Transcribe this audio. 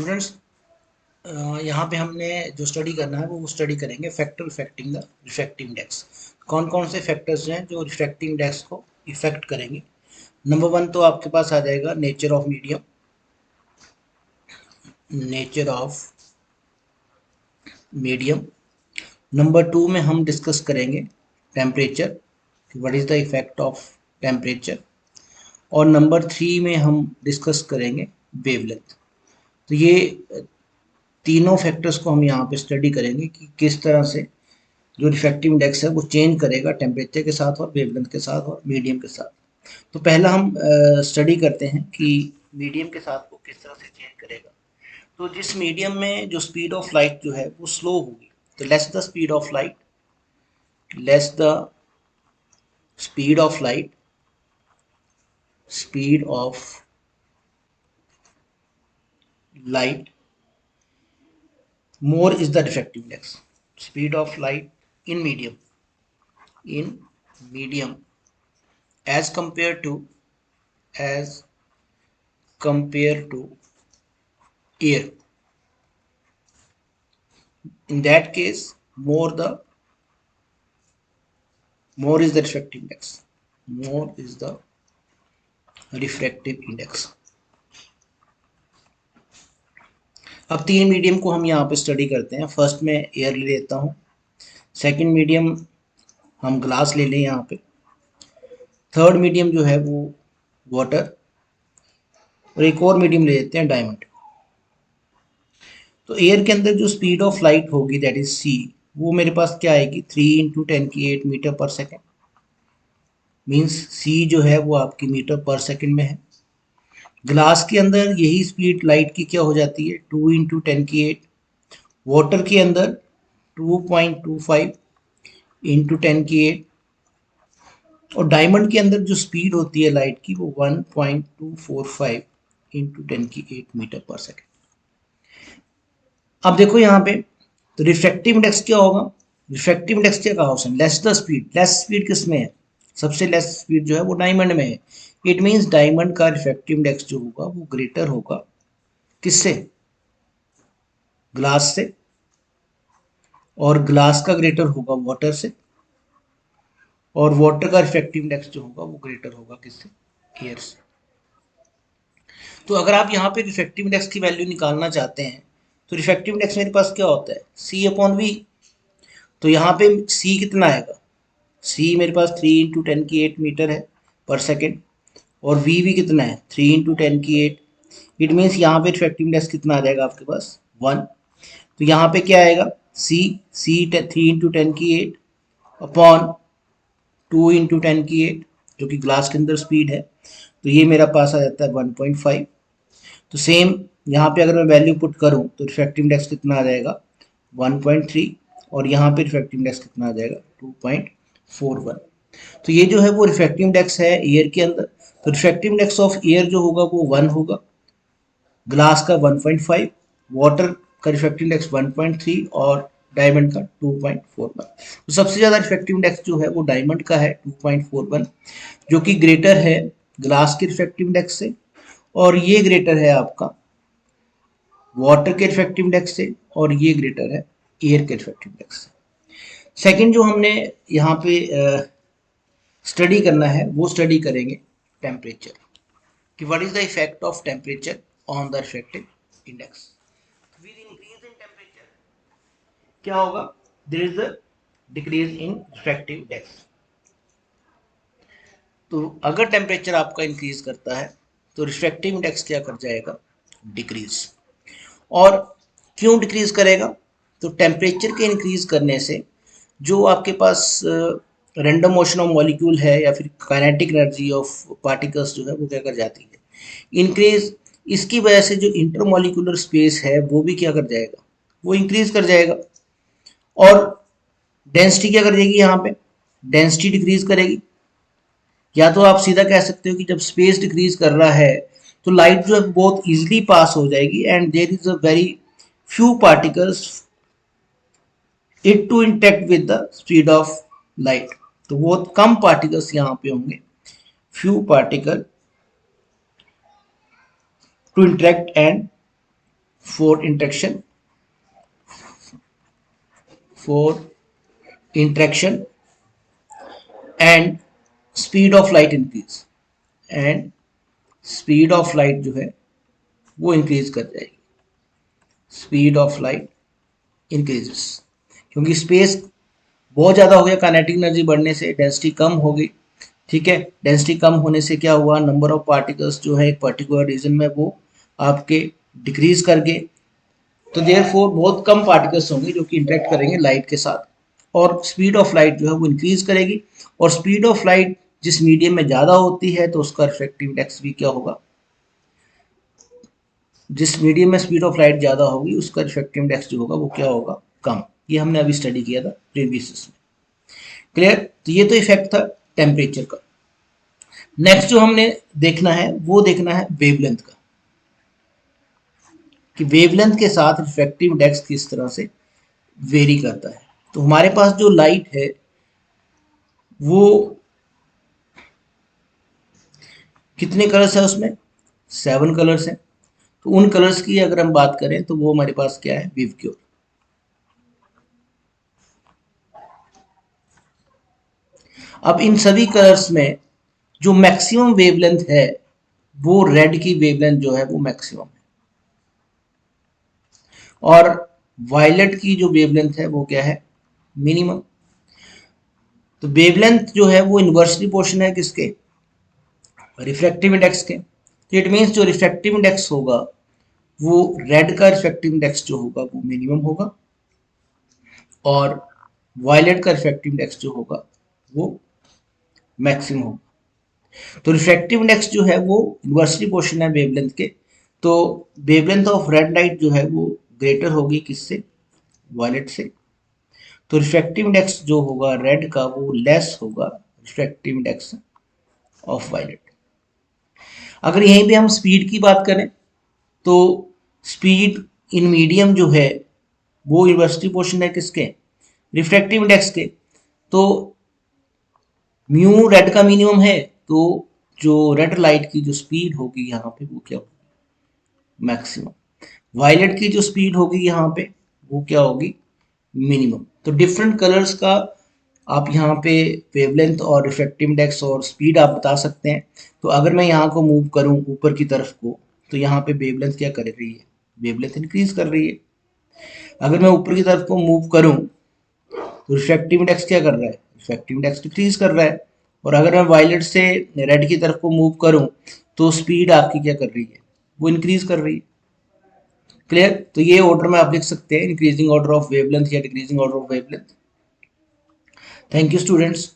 Students, यहाँ पे हमने जो स्टडी करना है वो स्टडी करेंगे factor affecting the refractive index. कौन कौन से फैक्टर्स हैं जो रिफ्रैक्टिव इंडेक्स को इफेक्ट करेंगे। नंबर वन तो आपके पास आ जाएगा nature of medium. Nature of medium. Number two में हम डिस्कस करेंगे temperature, what is the effect of temperature. और नंबर थ्री में हम डिस्कस करेंगे वेवलेंथ। तो ये तीनों फैक्टर्स को हम यहाँ पे स्टडी करेंगे कि किस तरह से जो रिफ्रैक्टिव इंडेक्स है वो चेंज करेगा टेम्परेचर के साथ और वेवलेंथ के साथ और मीडियम के साथ। तो पहला हम स्टडी करते हैं कि मीडियम के साथ वो किस तरह से चेंज करेगा। तो जिस मीडियम में जो स्पीड ऑफ लाइट जो है वो स्लो होगी, तो less the speed of light, less the speed of light, speed of light, more is the diffractive index. Speed of light in medium as compared to air. In that case, more is the refractive index. More is the refractive index. अब तीन medium को हम यहाँ पे study करते हैं। First में air ले लेता हूँ, सेकंड मीडियम हम ग्लास ले लें यहाँ पे, थर्ड मीडियम जो है वो वाटर, और एक और मीडियम ले लेते हैं डायमंड। तो एयर के अंदर जो स्पीड ऑफ लाइट होगी दैट इज सी, वो मेरे पास क्या आएगी 3 × 10⁸ मीटर पर सेकेंड। मीन्स सी जो है वो आपकी मीटर पर सेकेंड में है। ग्लास के अंदर यही स्पीड लाइट की क्या हो जाती है 2 × 10⁸। वाटर के अंदर 2.25 × 10⁸। और डायमंड के अंदर जो स्पीड होती है लाइट की वो 1.245 × 10⁸ मीटर पर सेकेंड। अब देखो यहाँ पे, तो रिफ्रैक्टिव इंडेक्स क्या होगा, रिफ्रैक्टिव इंडेक्स क्या कहा उसने, less the speed. Less speed किस में है, सबसे लेस स्पीड जो है वो डायमंड में है। इट मींस डायमंड का रिफ्रैक्टिव इंडेक्स जो होगा वो ग्रेटर होगा किससे, ग्लास से, और ग्लास का ग्रेटर होगा वाटर से, और वाटर का रिफ्रैक्टिव इंडेक्स जो होगा वो ग्रेटर होगा किससे, एयर से। तो अगर आप यहाँ पे रिफ्रैक्टिव इंडेक्स की वैल्यू निकालना चाहते हैं तो रिफ्रैक्टिव इंडेक्स मेरे पास क्या होता है C/V। तो यहाँ पे C कितना आएगा, C मेरे पास 3 × 10⁸ मीटर है पर सेकेंड, और V भी कितना है 3 × 10⁸। इट मीन्स यहाँ पे रिफ्रैक्टिव इंडेक्स कितना आ जाएगा आपके पास 1। तो यहाँ पे क्या आएगा C 3 × 10⁸ अपॉन 2 × 10⁸, जो कि ग्लास के अंदर स्पीड है। तो ये मेरा पास आ जाता है 1.5। तो सेम यहाँ पे अगर मैं वैल्यू पुट करूँ तो रिफ्रैक्टिव इंडेक्स कितना आ जाएगा 1.3, और यहाँ पे रिफ्रैक्टिव इंडेक्स कितना आ जाएगा 2.41। तो ये जो है वो रिफ्रैक्टिव इंडेक्स है एयर के अंदर। तो रिफ्रैक्टिव इंडेक्स ऑफ एयर जो होगा वो 1 होगा, ग्लास का 1.5, वाटर का रिफ्रैक्टिव इंडेक्स 1.3 और डायमंड का 2.41। तो सबसे ज़्यादा रिफ्रैक्टिव इंडेक्स जो है वो डायमंड का है 2.41, जो कि ग्रेटर है ग्लास के रिफ्रैक्टिव इंडेक्स से, और ये ग्रेटर है आपका वाटर के रिफ्रैक्टिव इंडेक्स से, और ये ग्रेटर है एयर के रिफ्रैक्टिव इंडेक्स से। सेकंड जो हमने यहाँ पे स्टडी करना है वो स्टडी करेंगे टेम्परेचर, कि what is the effect of temperature on the refractive index. With increase in temperature क्या होगा, there is a decrease in refractive index. तो अगर टेम्परेचर आपका इंक्रीज करता है तो रिफ्रैक्टिव इंडेक्स क्या कर जाएगा, डिक्रीज। और क्यों डिक्रीज करेगा, तो टेम्परेचर के इंक्रीज करने से जो आपके पास रैंडम मोशन ऑफ मॉलिक्यूल है या फिर काइनेटिक एनर्जी ऑफ पार्टिकल्स जो है वो क्या कर जाती है, इंक्रीज। इसकी वजह से जो इंटरमॉलिक्यूलर स्पेस है वो भी क्या कर जाएगा, वो इंक्रीज कर जाएगा। और डेंसिटी क्या कर जाएगी, यहाँ पे डेंसिटी डिक्रीज करेगी। या तो आप सीधा कह सकते हो कि जब स्पेस डिक्रीज कर रहा है तो लाइट जो है बहुत इजीली पास हो जाएगी, and there is a very few particles it to interact with the speed of light. तो बहुत कम पार्टिकल्स यहाँ पे होंगे, few particle to interact and for interaction and speed of light increase, and speed of light जो है वो increase कर जाएगी, स्पीड ऑफ लाइट इंक्रीजेस, क्योंकि स्पेस बहुत ज़्यादा हो गया, काइनेटिक एनर्जी बढ़ने से डेंसिटी कम हो गई। ठीक है, डेंसिटी कम होने से क्या हुआ, नंबर ऑफ पार्टिकल्स जो है एक पर्टिकुलर रीजन में वो आपके डिक्रीज कर गए। तो देयरफॉर बहुत कम पार्टिकल्स होंगे जो कि इंटरेक्ट करेंगे लाइट के साथ, और स्पीड ऑफ लाइट जो है वो इंक्रीज करेगी। और स्पीड ऑफ लाइट जिस मीडियम में ज़्यादा होती है तो उसका रिफ्रैक्टिव इंडेक्स भी क्या होगा, जिस मीडियम में स्पीड ऑफ लाइट ज़्यादा होगी उसका रिफ्रैक्टिव इंडेक्स जो होगा वो क्या होगा, कम। ये हमने अभी स्टडी किया था प्रीवियस में। क्लियर। तो ये तो इफेक्ट था टेम्परेचर का। नेक्स्ट जो हमने देखना है वो देखना है वेवलेंथ का, कि वेवलेंथ के साथ रिफ्रैक्टिव इंडेक्स किस तरह से वेरी करता है। तो हमारे पास जो लाइट है वो कितने कलर्स है, उसमें 7 कलर्स हैं। तो उन कलर्स की अगर हम बात करें तो वो हमारे पास क्या है, विवक्योर। अब इन सभी कलर्स में जो मैक्सिमम वेवलेंथ है वो रेड की वेवलेंथ जो है वो मैक्सिमम है, और वायलेट की जो वेवलेंथ है वो क्या है, मिनिमम। तो वेवलेंथ जो है वो इन्वर्सली प्रोपोर्शनल है किसके, रिफ्रैक्टिव इंडेक्स के। तो इट मीन्स जो रिफ्रैक्टिव इंडेक्स होगा वो रेड का रिफ्रैक्टिव इंडेक्स जो होगा वो मिनिमम होगा, और वायलेट का रिफ्रैक्टिव इंडेक्स जो होगा वो मैक्सिमम होगा। तो रिफ्रैक्टिव इंडेक्स जो है वो इन्वर्सली प्रोपोर्शनल है वेवलेंथ के। तो वेवलेंथ ऑफ रेड लाइट जो है वो ग्रेटर होगी किससे, वायलेट से। तो रिफ्रैक्टिव इंडेक्स जो होगा रेड का वो लेस होगा रिफ्रैक्टिव इंडेक्स ऑफ वायलेट। अगर यहीं पे हम स्पीड की बात करें तो स्पीड इन मीडियम जो है वो इन्वर्सली प्रोपोर्शनल है किसके, रिफ्रैक्टिव इंडेक्स के। तो म्यू रेड का मिनिमम है, तो जो रेड लाइट की जो स्पीड होगी यहाँ पे वो क्या होगी, मैक्सिमम। वायलेट की जो स्पीड होगी यहाँ पे वो क्या होगी, मिनिमम। तो डिफरेंट कलर्स का आप यहाँ पे वेवलेंथ और रिफ्रैक्टिव इंडेक्स और स्पीड आप बता सकते हैं। तो अगर मैं यहाँ को मूव करूँ ऊपर की तरफ को, तो यहाँ पे वेवलेंथ क्या कर रही है, वेवलेंथ इंक्रीज कर रही है। अगर मैं ऊपर की तरफ को मूव करूँ तो रिफ्रैक्टिव इंडेक्स क्या कर रहा है, रिफ्रैक्टिव इंडेक्स डिक्रीज कर रहा है। और अगर मैं वायलेट से रेड की तरफ को मूव करूँ तो स्पीड आपकी क्या कर रही है, वो इंक्रीज कर रही है। क्लियर। तो ये ऑर्डर में आप लिख सकते हैं, इंक्रीजिंग ऑर्डर ऑफ वेवलेंथ या decreasing order of wavelength. Thank you students.